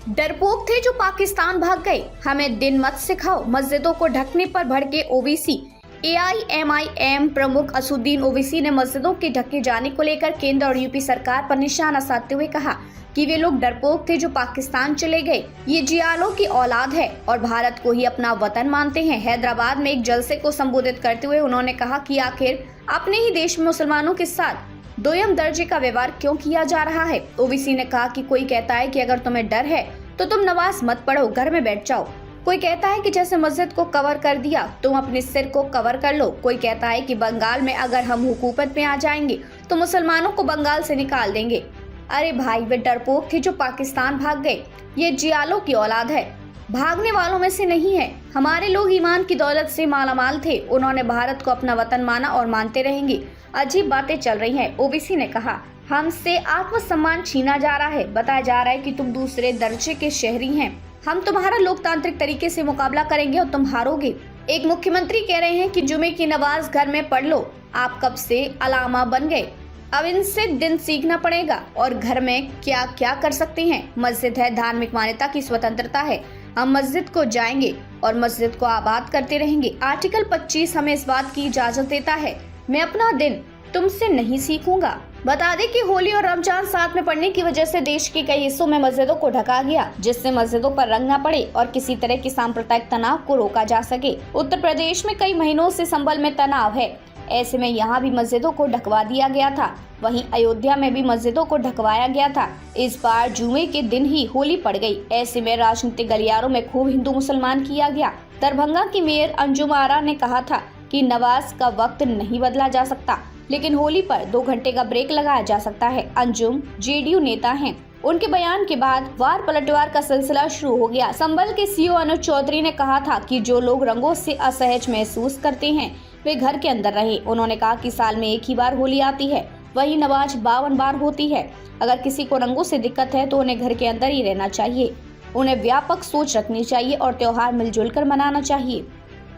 डरपोक थे जो पाकिस्तान भाग गए, हमें दिन मत सिखाओ। मस्जिदों को ढकने पर भड़के ओवैसी। एआईएमआईएम प्रमुख असदुद्दीन ओवैसी ने मस्जिदों के ढके जाने को लेकर केंद्र और यूपी सरकार पर निशाना साधते हुए कहा कि वे लोग डरपोक थे जो पाकिस्तान चले गए। ये जियालों की औलाद है और भारत को ही अपना वतन मानते हैं। हैदराबाद में एक जलसे को संबोधित करते हुए उन्होंने कहा कि आखिर अपने ही देश में मुसलमानों के साथ दोयम दर्जे का व्यवहार क्यों किया जा रहा है। ओवैसी ने कहा कि कोई कहता है कि अगर तुम्हें डर है तो तुम नमाज मत पढ़ो, घर में बैठ जाओ। कोई कहता है कि जैसे मस्जिद को कवर कर दिया तुम अपने सिर को कवर कर लो। कोई कहता है कि बंगाल में अगर हम हुकूमत में आ जाएंगे तो मुसलमानों को बंगाल से निकाल देंगे। अरे भाई, वे डरपोक थे जो पाकिस्तान भाग गए। ये जियालों की औलाद है, भागने वालों में से नहीं है। हमारे लोग ईमान की दौलत से मालामाल थे। उन्होंने भारत को अपना वतन माना और मानते रहेंगे। अजीब बातें चल रही हैं। ओवैसी ने कहा, हमसे आत्मसम्मान छीना जा रहा है। बताया जा रहा है कि तुम दूसरे दर्जे के शहरी हैं। हम तुम्हारा लोकतांत्रिक तरीके से मुकाबला करेंगे और तुम हारोगे। एक मुख्यमंत्री कह रहे हैं कि जुमे की नमाज घर में पढ़ लो। आप कब से अलामा बन गए, अब इनसे दिन सीखना पड़ेगा। और घर में क्या क्या कर सकते हैं। मस्जिद है, धार्मिक मान्यता की स्वतंत्रता है। हम मस्जिद को जाएंगे और मस्जिद को आबाद करते रहेंगे। आर्टिकल 25 हमें इस बात की इजाजत देता है। मैं अपना दिन तुमसे नहीं सीखूंगा। बता दें कि होली और रमजान साथ में पड़ने की वजह से देश के कई हिस्सों में मस्जिदों को ढका गया, जिससे मस्जिदों पर रंग न पड़े और किसी तरह के सांप्रदायिक तनाव को रोका जा सके। उत्तर प्रदेश में कई महीनों से संभल में तनाव है, ऐसे में यहाँ भी मस्जिदों को ढकवा दिया गया था। वहीं अयोध्या में भी मस्जिदों को ढकवाया गया था। इस बार जुमे के दिन ही होली पड़ गई। ऐसे में राजनीतिक गलियारों में खूब हिंदू मुसलमान किया गया। दरभंगा की मेयर अंजुम आरा ने कहा था कि नमाज का वक्त नहीं बदला जा सकता, लेकिन होली पर 2 घंटे का ब्रेक लगाया जा सकता है। अंजुम जेडीयू नेता हैं। उनके बयान के बाद वार पलटवार का सिलसिला शुरू हो गया। संभल के सीओ अनुज चौधरी ने कहा था कि जो लोग रंगों से असहज महसूस करते हैं वे घर के अंदर रहे। उन्होंने कहा कि साल में एक ही बार होली आती है, वही नमाज 52 बार होती है। अगर किसी को रंगों से दिक्कत है तो उन्हें घर के अंदर ही रहना चाहिए। उन्हें व्यापक सोच रखनी चाहिए और त्योहार मिलजुल कर मनाना चाहिए।